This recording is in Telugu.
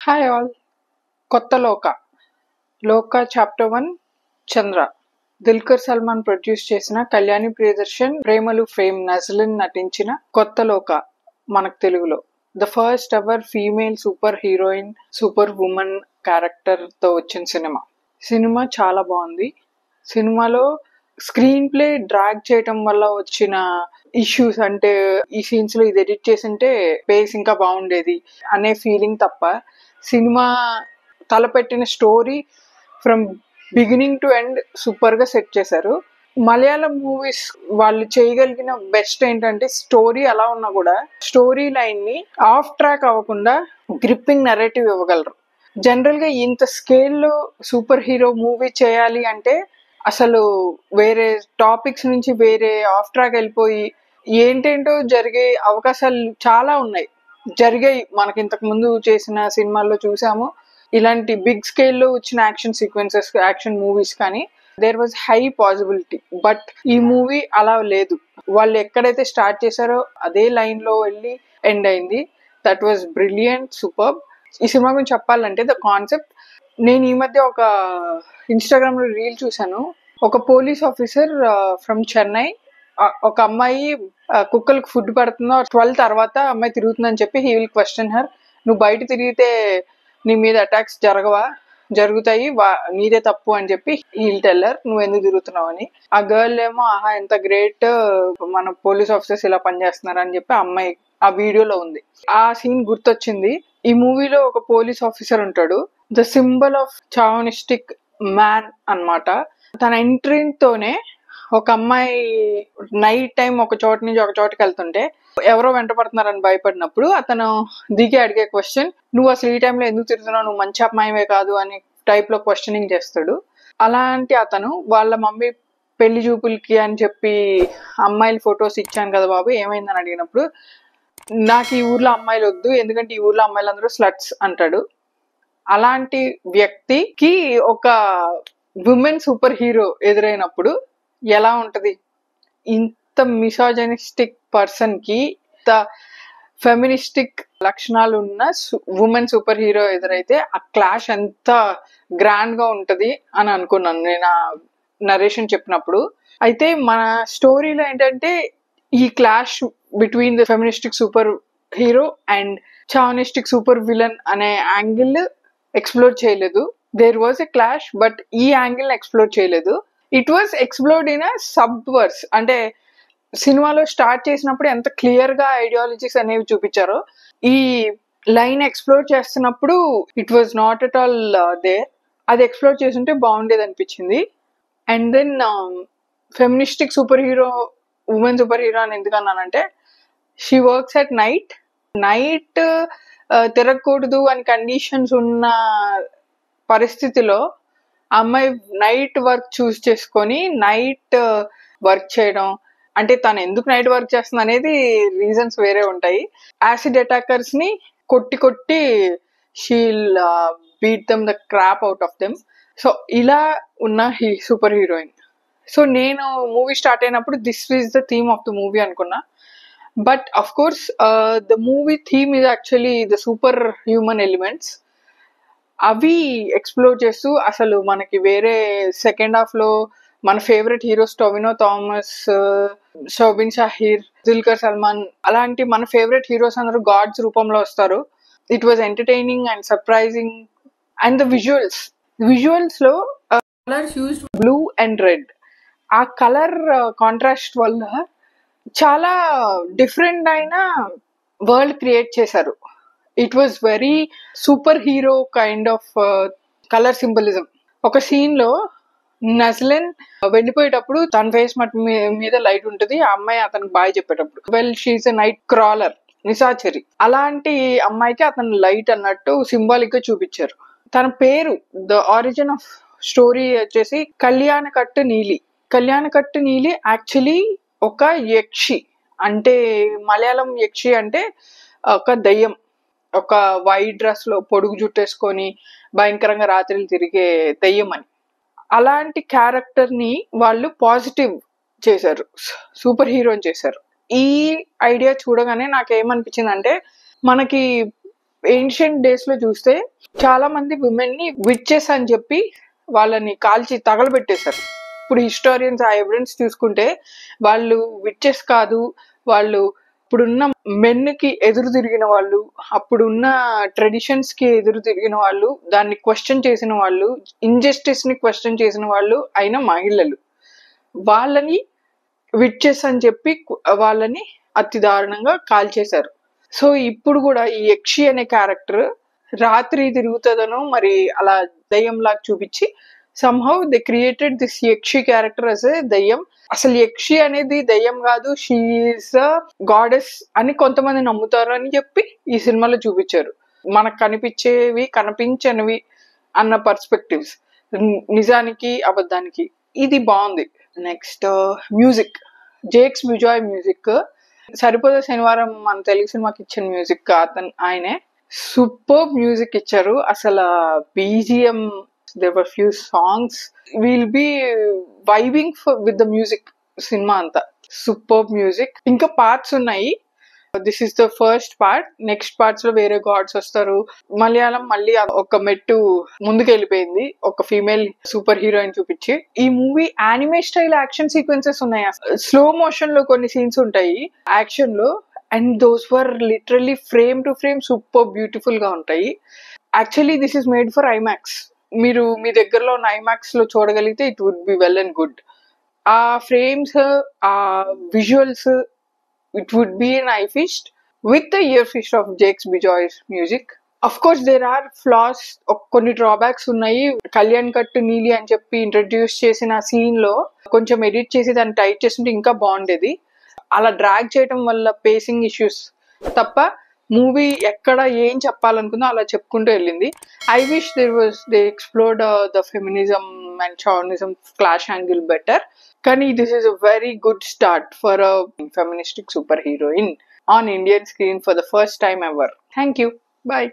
Hi all. కొత్త లోక చాప్టర్ 1 చంద్ర. దిల్కర్ సల్మాన్ ప్రొడ్యూస్ చేసిన, కళ్యాణి ప్రియదర్శన్, ప్రేమలు ఫేమ్ నజ్లిన్ నటించిన కొత్త లోక మనకు తెలుగులో the first ever female super heroine super women character తో వచ్చిన సినిమా చాలా బాగుంది. సినిమాలో స్క్రీన్ ప్లే డ్రాగ్ చేయటం వల్ల వచ్చిన ఇష్యూస్, అంటే ఈ సీన్స్ లో ఇది ఎడిట్ చేసింటే పేస్ ఇంకా బాగుండేది అనే ఫీలింగ్ తప్ప, సినిమా తలపెట్టిన story from beginning to end super గా సెట్ చేశారు. మలయాళం మూవీస్ వాళ్ళు చేయగలిగిన బెస్ట్ ఏంటంటే, స్టోరీ అలా ఉన్నా కూడా స్టోరీ లైన్ ని ఆఫ్ ట్రాక్ అవ్వకుండా గ్రిప్పింగ్ నెరేటివ్ ఇవ్వగలరు. జనరల్ గా ఇంత స్కేల్లో సూపర్ హీరో మూవీ చేయాలి అంటే అసలు వేరే టాపిక్స్ నుంచి వేరే ఆఫ్ ట్రాక్ వెళ్ళిపోయి ఏంటేంటో జరిగే అవకాశాలు చాలా ఉన్నాయి. జరిగాయి, మనకి ఇంతకు ముందు చేసిన సినిమాల్లో చూసాము. ఇలాంటి బిగ్ స్కేల్లో వచ్చిన యాక్షన్ సీక్వెన్సెస్, యాక్షన్ మూవీస్ కానీ there was high possibility. But ఈ మూవీ అలా లేదు. వాళ్ళు ఎక్కడైతే స్టార్ట్ చేశారో అదే లైన్ లో వెళ్ళి ఎండ్ అయింది. That was brilliant, super. ఈ సినిమా గురించి చెప్పాలంటే ద కాన్సెప్ట్, నేను ఈ మధ్య ఒక ఇన్స్టాగ్రామ్ లో రీల్ చూసాను. ఒక పోలీస్ ఆఫీసర్ ఫ్రమ్ చెన్నై, ఒక అమ్మాయి కుక్కలకు ఫుడ్ పడుతుందో 12 తర్వాత అమ్మాయి తిరుగుతుందని చెప్పి హీ విల్ క్వశ్చన్ హర్, నువ్వు బయట తిరిగితే నీ మీద అటాక్స్ జరుగుతాయి, నీదే తప్పు అని చెప్పి హీల్ టెల్లర్, నువ్వు ఎందుకు తిరుగుతున్నావు అని. ఆ గర్ల్ ఏమో ఆహా ఎంత గ్రేట్, మన పోలీస్ ఆఫీసర్స్ ఇలా పనిచేస్తున్నారు అని చెప్పి అమ్మాయి ఆ వీడియోలో ఉంది. ఆ సీన్ గుర్తొచ్చింది. ఈ మూవీలో ఒక పోలీస్ ఆఫీసర్ ఉంటాడు, the symbol of chauvinistic man అన్నమాట. తన ఎంట్రీతోనే ఒక అమ్మాయి నైట్ టైం ఒక చోట నుంచి ఒక చోటుకి వెళ్తుంటే ఎవరో వెంట పడుతున్నారని భయపడినప్పుడు అతను దిగి అడిగే క్వశ్చన్, నువ్వు అసలు ఈ టైంలో ఎందుకు తిరుగుతున్నావు, నువ్వు మంచి అమ్మాయివే కాదు అని టైప్ లో క్వశ్చనింగ్ చేస్తాడు. అలాంటి అతను వాళ్ళ మమ్మీ పెళ్లి చూపులకి అని చెప్పి అమ్మాయిల ఫొటోస్ ఇచ్చాను కదా బాబు, ఏమైందని అడిగినప్పుడు నాకు ఈ ఊర్లో అమ్మాయిలు వద్దు, ఎందుకంటే ఈ ఊర్లో అమ్మాయిలు అందరూ స్లట్స్ అంటాడు. అలాంటి వ్యక్తికి ఒక ఉమెన్ సూపర్ హీరో ఎదురైనప్పుడు ఎలా ఉంటది? ఇంత మిసాజనిస్టిక్ పర్సన్ కి ఇంత ఫెమినిస్టిక్ లక్షణాలు ఉన్న ఉమెన్ సూపర్ హీరో ఎదురైతే ఆ క్లాష్ ఎంత గ్రాండ్ గా ఉంటది అని అనుకున్నాను నేను ఆ నరేషన్ చెప్పినప్పుడు. అయితే మన స్టోరీలో ఏంటంటే ఈ clash between the feministic super hero and chauvinistic super villain అనే యాంగిల్ ఎక్స్ప్లోర్ చేయలేదు. There was a clash, but ఈ యాంగిల్ ఎక్స్ప్లోర్ చేయలేదు. It was explored in a subverse. అంటే సినిమాలో స్టార్ట్ చేసినప్పుడు ఎంత క్లియర్ గా ఐడియాలజీస్ అనేవి చూపించారో, ఈ లైన్ ఎక్స్ప్లోర్ చేస్తున్నప్పుడు it was not at all there. అది ఎక్స్ప్లోర్ చేస్తుంటే బాగుండేది అనిపించింది. And then feministic super hero, women super hero అని ఎందుకన్నానంటే, షీ వర్క్స్ అట్ నైట్ తిరగకూడదు అని కండిషన్స్ ఉన్న పరిస్థితిలో అమ్మాయి నైట్ వర్క్ చూస్ చేసుకొని నైట్ వర్క్ చేయడం, అంటే తను ఎందుకు నైట్ వర్క్ చేస్తుంది అనేది రీజన్స్ వేరే ఉంటాయి. యాసిడ్ అటాకర్స్ ని కొట్టి she'll beat them the crap out of them. So ఇలా ఉన్న సూపర్ హీరోయిన్. సో నేను మూవీ స్టార్ట్ అయినప్పుడు this is the theme of the movie అనుకున్నా. But of course the movie theme is actually the super human elements. అవి ఎక్స్ప్లోర్ చేస్తూ అసలు మనకి వేరే సెకండ్ హాఫ్ లో మన ఫేవరెట్ హీరోస్ టొవినో థామస్, షోబిన్ షాహీర్, దిల్కర్ సల్మాన్, అలాంటి మన ఫేవరెట్ హీరోస్ అందరూ గాడ్స్ రూపంలో వస్తారు. It was entertaining and surprising. And the visuals లో colours used blue and red. ఆ కలర్ కాంట్రాస్ట్ వల్ల చాలా డిఫరెంట్ అయిన వరల్డ్ క్రియేట్ చేశారు. It was very super hero kind of colour symbolism. ఒక సీన్ లో నజ్లిన్ వెళ్ళిపోయేటప్పుడు తన ఫేస్ మీద లైట్ ఉంటుంది, ఆ అమ్మాయి అతనికి బాయ్ చెప్పేటప్పుడు వెల్ షీఈస్ ఎ నైట్ క్రాలర్, నిశాచరి. అలాంటి అమ్మాయికి అతను లైట్ అన్నట్టు సింబాలిక్ గా చూపించారు. తన పేరు, ద ఆరిజిన్ ఆఫ్ స్టోరీ వచ్చేసి కళ్యాణకట్టు నీలి యాక్చువల్లీ ఒక యక్షి. అంటే మలయాళం యక్షి అంటే ఒక దయ్యం, ఒక వైట్ డ్రెస్ లో పొడుగు జుట్టేసుకొని భయంకరంగా రాత్రులు తిరిగే దయ్యం అని. అలాంటి క్యారెక్టర్ ని వాళ్ళు పాజిటివ్ చేశారు, సూపర్ హీరోని చేశారు. ఈ ఐడియా చూడగానే నాకేమనిపించింది అంటే, మనకి ఏన్షియంట్ డేస్ లో చూస్తే చాలా మంది విమెన్ ని విచ్చెస్ అని చెప్పి వాళ్ళని కాల్చి తగలబెట్టేశారు. ఇప్పుడు హిస్టారియన్స్ ఆ ఎవిడెన్స్ చూసుకుంటే వాళ్ళు విచ్చెస్ కాదు, వాళ్ళు ఇప్పుడున్న మెన్ కి ఎదురు తిరిగిన వాళ్ళు, అప్పుడున్న ట్రెడిషన్స్ కి ఎదురు తిరిగిన వాళ్ళు, దాన్ని క్వశ్చన్ చేసిన వాళ్ళు, ఇంజస్టిస్ ని క్వశ్చన్ చేసిన వాళ్ళు అయిన మహిళలు, వాళ్ళని విచ్చెస్ అని చెప్పి వాళ్ళని అతి దారుణంగా కాల్చేశారు. సో ఇప్పుడు కూడా ఈ యక్షి అనే క్యారెక్టర్ రాత్రి తిరుగుతుందనో మరి అలా దయ్యంలాగా చూపించి somehow they created this yakshi character as a దయ్యం. అసలు యక్షి అనేది దయ్యం కాదు, షీ ఈస్ అ గాడెస్ అని కొంతమంది నమ్ముతారు అని చెప్పి ఈ సినిమాలో చూపించారు. మనకు కనిపించేవి కనిపించనివి అన్న పర్స్పెక్టివ్స్, నిజానికి అబద్ధానికి. ఇది బాగుంది. Next music, Jakes Bejoy music. Saripodhaa Sanivaaram మన తెలుగు సినిమాకి ఇచ్చిన మ్యూజిక్ ఆయనే. సూపర్ మ్యూజిక్ ఇచ్చారు. అసలు BGM, there were few songs, we'll be vibing with the music. Cinema అంతా సూపర్ మ్యూజిక్. ఇంకా పార్ట్స్ ఉన్నాయి. This is the first part. Next parts లో వేరే గాడ్స్ వస్తారు. మలయాళం మళ్ళీ ఒక మెట్టు ముందుకు వెళ్ళిపోయింది, ఒక ఫీమేల్ సూపర్ హీరోయిన్ చూపించి. ఈ movie anime style action sequences ఉన్నాయి. స్లో మోషన్ లో కొన్ని సీన్స్ ఉంటాయి యాక్షన్ లో, and those were literally frame to frame super beautiful గా ఉంటాయి. Actually this is made for IMAX. మీరు మీ దగ్గరలో ఉన్న ఐమాక్స్ లో చూడగలిగితే it would be well and good. ఆ ఫ్రేమ్స్, ఆ visuals, it would be an eye feast with the ear feast of Jakes Bejoy's music. Of course there are floss, కొన్ని డ్రాబ్యాక్స్ ఉన్నాయి. కళ్యాణ్ కట్టు నీలి అని చెప్పి ఇంట్రడ్యూస్ చేసిన సీన్ లో కొంచెం ఎడిట్ చేసి దాన్ని టైట్ చేస్తుంటే ఇంకా బాగుండేది. అలా డ్రాగ్ చేయడం వల్ల పేసింగ్ ఇష్యూస్ తప్ప మూవీ ఎక్కడ ఏం చెప్పాలనుకుందో అలా చెప్పుకుంటూ వెళ్ళింది. I wish they explored the feminism and chauvinism clash angle better. కానీ this is a very good start for a feministic super heroine on Indian screen for the first time ever. Thank you. Bye.